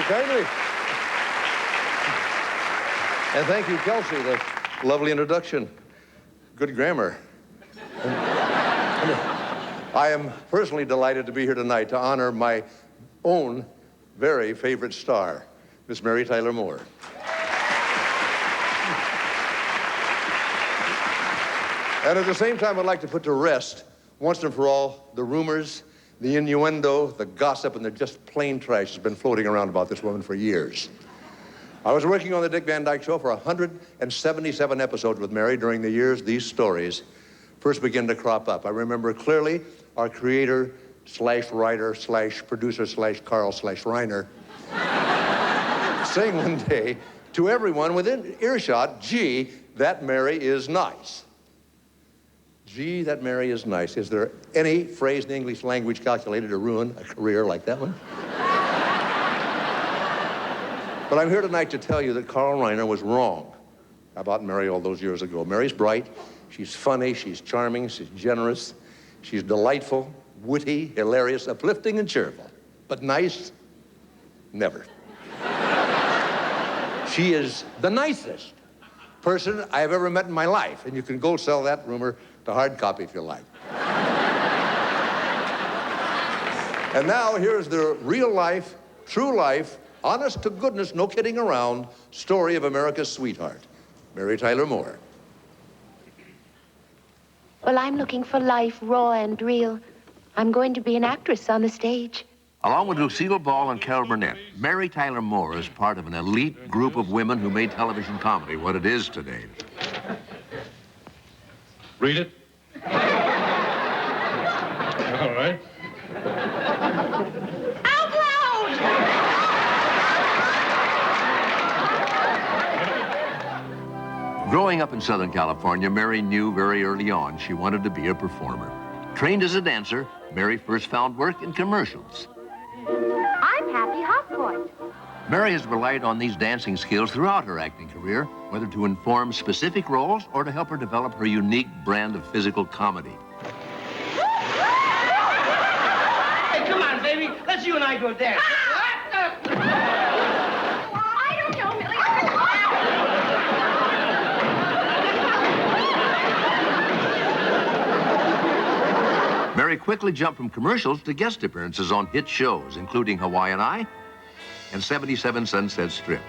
you kindly. And thank you, Kelsey, the lovely introduction. Good grammar. I am personally delighted to be here tonight to honor my own very favorite star, Miss Mary Tyler Moore. And at the same time, I'd like to put to rest, once and for all, the rumors, the innuendo, the gossip, and the just plain trash that's been floating around about this woman for years. I was working on the Dick Van Dyke Show for 177 episodes with Mary during the years these stories first began to crop up. I remember clearly our creator slash writer slash producer slash Carl slash Reiner saying one day to everyone within earshot, gee, that Mary is nice. Gee, that Mary is nice. Is there any phrase in the English language calculated to ruin a career like that one? But I'm here tonight to tell you that Carl Reiner was wrong about Mary all those years ago. Mary's bright, she's funny, she's charming, she's generous, she's delightful, witty, hilarious, uplifting, and cheerful. But nice? Never. She is the nicest person I have ever met in my life, and you can go sell that rumor to hard copy if you like. And now here's the real life, true life, honest to goodness, no kidding around, story of America's sweetheart, Mary Tyler Moore. Well, I'm looking for life raw and real. I'm going to be an actress on the stage. Along with Lucille Ball and Carol Burnett, Mary Tyler Moore is part of an elite group of women who made television comedy what it is today. Read it. All right. Out loud! Growing up in Southern California, Mary knew very early on she wanted to be a performer. Trained as a dancer, Mary first found work in commercials. I'm Happy Housewife. Mary has relied on these dancing skills throughout her acting career, whether to inform specific roles or to help her develop her unique brand of physical comedy. Hey, come on, baby. Let's you and I go dance. I don't know, Millie. Mary quickly jumped from commercials to guest appearances on hit shows, including Hawaiian Eye and 77 Sunset Strip.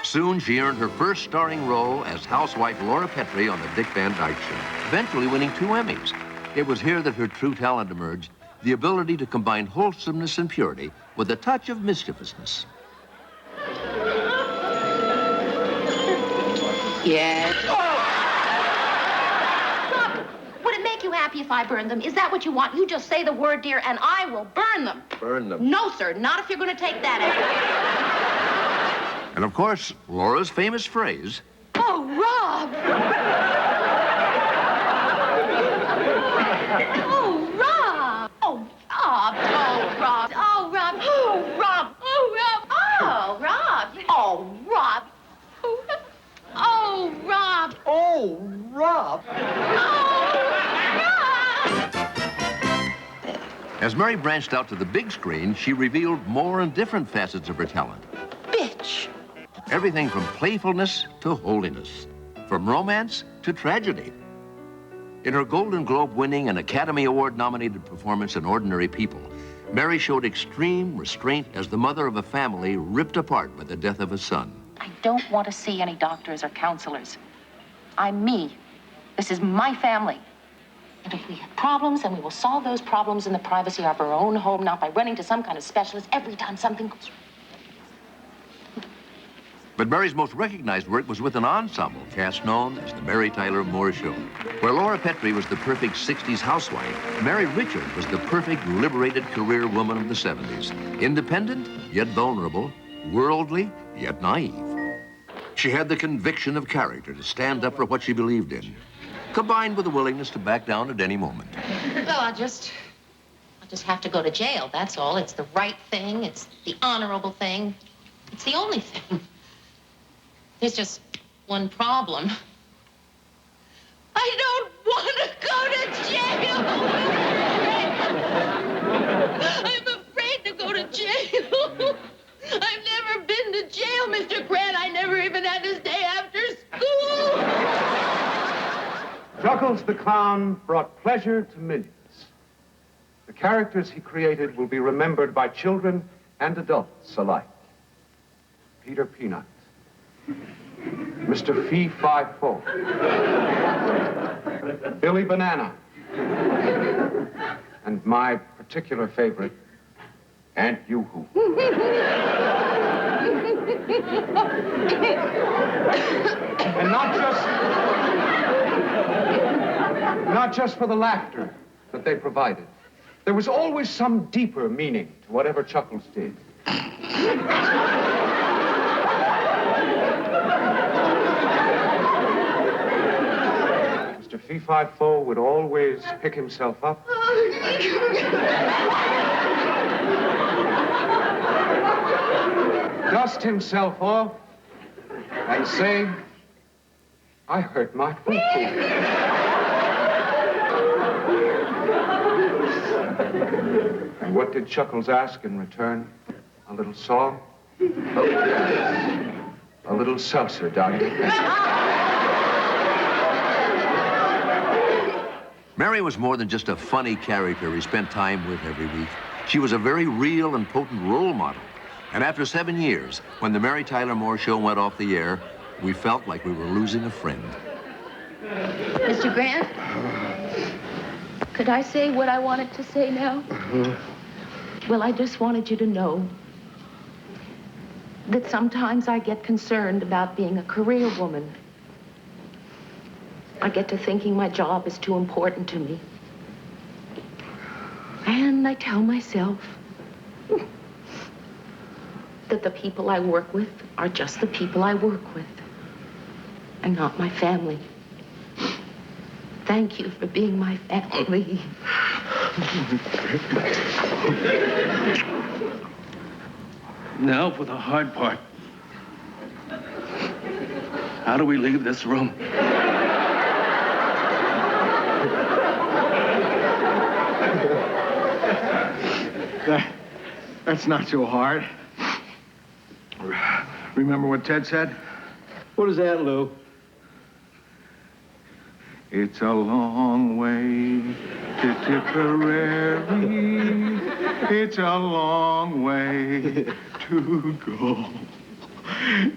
Soon, she earned her first starring role as housewife Laura Petrie on the Dick Van Dyke Show, eventually winning 2 Emmys. It was here that her true talent emerged, the ability to combine wholesomeness and purity with a touch of mischievousness. Yes. Would it make you happy if I burned them? Is that what you want? You just say the word, dear, and I will burn them. Burn them. No, sir, not if you're going to take that out. And of course, Laura's famous phrase, Oh, Rob! Oh, Rob! Oh, Rob! Oh, Rob! Oh, Rob! Oh, Rob! Oh, Rob! Oh, Rob! Oh, Rob! Oh, Rob! Oh, Rob. as Mary branched out to the big screen, she revealed more and different facets of her talent. Bitch! Everything from playfulness to holiness, from romance to tragedy. In her Golden Globe winning and Academy Award nominated performance in Ordinary People, Mary showed extreme restraint as the mother of a family ripped apart by the death of a son. I don't want to see any doctors or counselors. I'm me. This is my family. And if we have problems, then we will solve those problems in the privacy of our own home, not by running to some kind of specialist every time something goes wrong. But Mary's most recognized work was with an ensemble cast known as the Mary Tyler Moore Show. Where Laura Petrie was the perfect 60s housewife, Mary Richard was the perfect liberated career woman of the 70s. Independent, yet vulnerable, worldly, yet naive. She had the conviction of character to stand up for what she believed in, combined with a willingness to back down at any moment. Well, I'll just have to go to jail, that's all. It's the right thing. It's the honorable thing. It's the only thing. There's just one problem. I don't want to go to jail. I'm afraid to go to to jail. I've never been to jail, Mr. Grant. I never even had to stay after school. Chuckles the Clown brought pleasure to millions. The characters he created will be remembered by children and adults alike. Peter Peanut, Mr. Fee-Fi-Fo, Billy Banana, and my particular favorite, Aunt Yoo-Hoo. And not just for the laughter that they provided. There was always some deeper meaning to whatever Chuckles did. Mr. Fee-Fi-Fo would always pick himself up. Dust himself off and say, I hurt my poo-poo. And what did Chuckles ask in return? A little song? A little seltzer down your throat. Mary was more than just a funny character he spent time with every week. She was a very real and potent role model. And after 7 years, when the Mary Tyler Moore Show went off the air, we felt like we were losing a friend. Mr. Grant, could I say what I wanted to say now? Well, I just wanted you to know that sometimes I get concerned about being a career woman. I get to thinking my job is too important to me. And I tell myself that the people I work with are just the people I work with, and not my family. Thank you for being my family. Now for the hard part. How do we leave this room? That's not so hard. Remember what Ted said? What is that, Lou? It's a long way to Tipperary. It's a long way to go.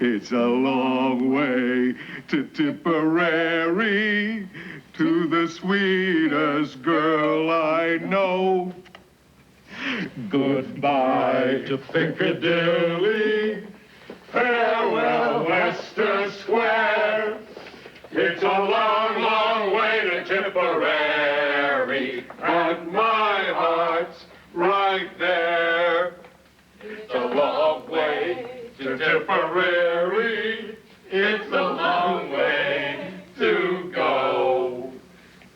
It's a long way to Tipperary, to the sweetest girl I know. Goodbye to Piccadilly. Farewell, Leicester Square. It's a long, long way to Tipperary, and my heart's right there. It's a long way to Tipperary. It's a long way to go.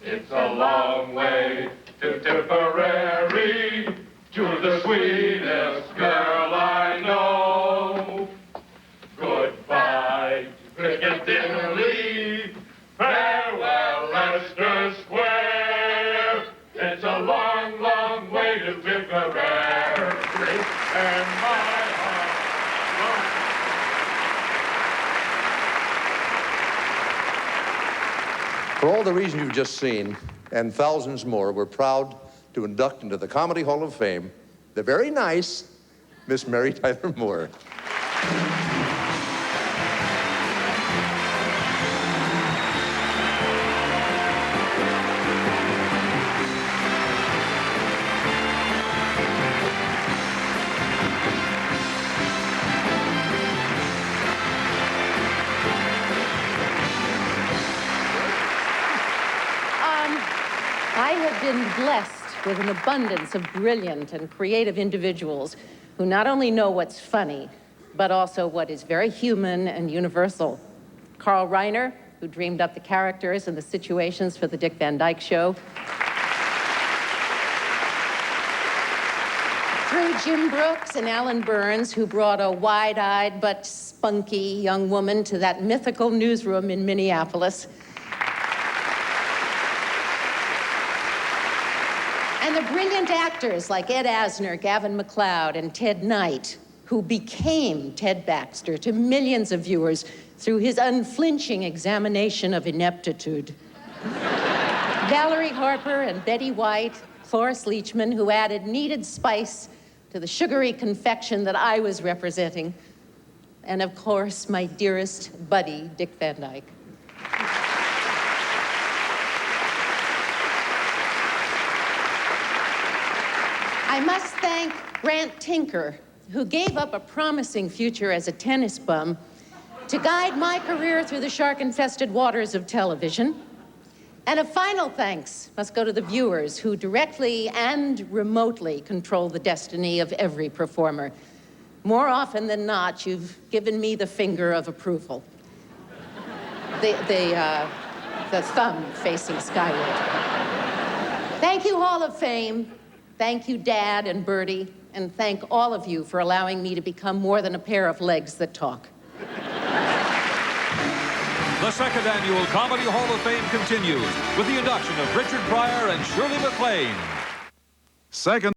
It's a long way to Tipperary, to the sweetest girl I know. Goodbye to Piccadilly. Farewell, Leicester Square. It's a long, long way to Tipperary, and my heart. For all the reasons you've just seen, and thousands more, we're proud to induct into the Comedy Hall of Fame the very nice Miss Mary Tyler Moore. I have been blessed with an abundance of brilliant and creative individuals who not only know what's funny, but also what is very human and universal. Carl Reiner, who dreamed up the characters and the situations for the Dick Van Dyke Show. Through Jim Brooks and Alan Burns, who brought a wide-eyed but spunky young woman to that mythical newsroom in Minneapolis. And the are brilliant actors like Ed Asner, Gavin MacLeod, and Ted Knight, who became Ted Baxter to millions of viewers through his unflinching examination of ineptitude. Valerie Harper and Betty White, Cloris Leachman, who added needed spice to the sugary confection that I was representing, and of course, my dearest buddy, Dick Van Dyke. I must thank Grant Tinker, who gave up a promising future as a tennis bum to guide my career through the shark-infested waters of television. And a final thanks must go to the viewers who directly and remotely control the destiny of every performer. More often than not, you've given me the finger of approval. The thumb facing skyward. Thank you, Hall of Fame. Thank you, Dad and Bertie. And thank all of you for allowing me to become more than a pair of legs that talk. The second annual Comedy Hall of Fame continues with the induction of Richard Pryor and Shirley MacLaine. Second